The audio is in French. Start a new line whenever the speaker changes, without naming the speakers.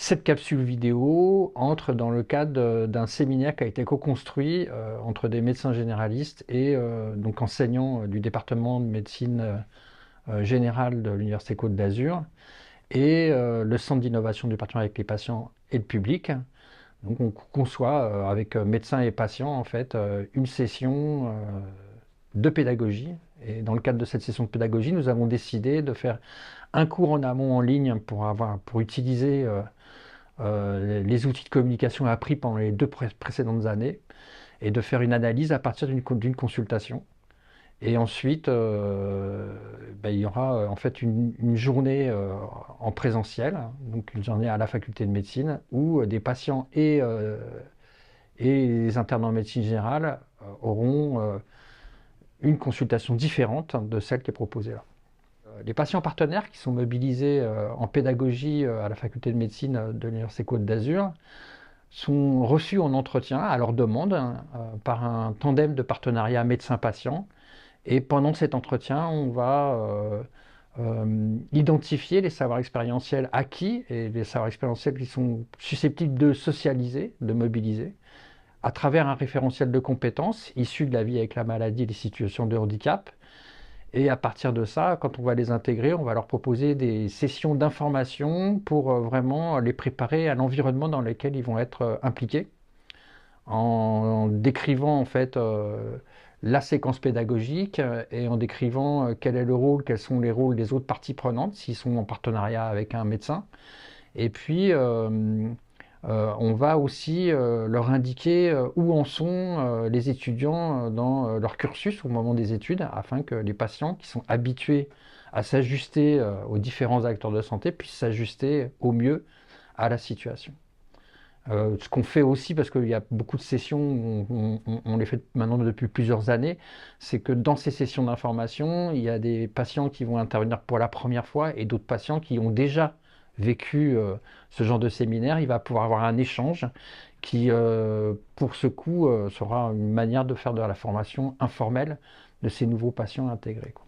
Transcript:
Cette capsule vidéo entre dans le cadre d'un séminaire qui a été co-construit entre des médecins généralistes et donc enseignants du département de médecine générale de l'Université Côte d'Azur et le centre d'innovation du partenariat avec les patients et le public. Donc on conçoit avec médecins et patients en fait une session de pédagogie. Et dans le cadre de cette session de pédagogie, nous avons décidé de faire un cours en amont en ligne pour utiliser les outils de communication appris pendant les deux précédentes années et de faire une analyse à partir d'une consultation. Et ensuite, il y aura en fait une journée en présentiel, donc une journée à la faculté de médecine, où des patients et les internes en médecine générale auront une consultation différente de celle qui est proposée là. Les patients partenaires qui sont mobilisés en pédagogie à la faculté de médecine de l'Université Côte d'Azur sont reçus en entretien à leur demande par un tandem de partenariat médecin-patient. Et pendant cet entretien, on va identifier les savoirs expérientiels acquis et les savoirs expérientiels qui sont susceptibles de socialiser, de mobiliser, à travers un référentiel de compétences issu de la vie avec la maladie et les situations de handicap. Et à partir de ça, quand on va les intégrer, on va leur proposer des sessions d'information pour vraiment les préparer à l'environnement dans lequel ils vont être impliqués, en décrivant en fait la séquence pédagogique et en décrivant quel est le rôle, quels sont les rôles des autres parties prenantes s'ils sont en partenariat avec un médecin. Et puis on va aussi leur indiquer où en sont les étudiants dans leur cursus au moment des études, afin que les patients qui sont habitués à s'ajuster aux différents acteurs de santé puissent s'ajuster au mieux à la situation. Ce qu'on fait aussi, parce qu'il y a beaucoup de sessions, on les fait maintenant depuis plusieurs années, c'est que dans ces sessions d'information, il y a des patients qui vont intervenir pour la première fois et d'autres patients qui ont déjà vécu ce genre de séminaire. Il va pouvoir avoir un échange qui, pour ce coup, sera une manière de faire de la formation informelle de ces nouveaux patients intégrés, quoi.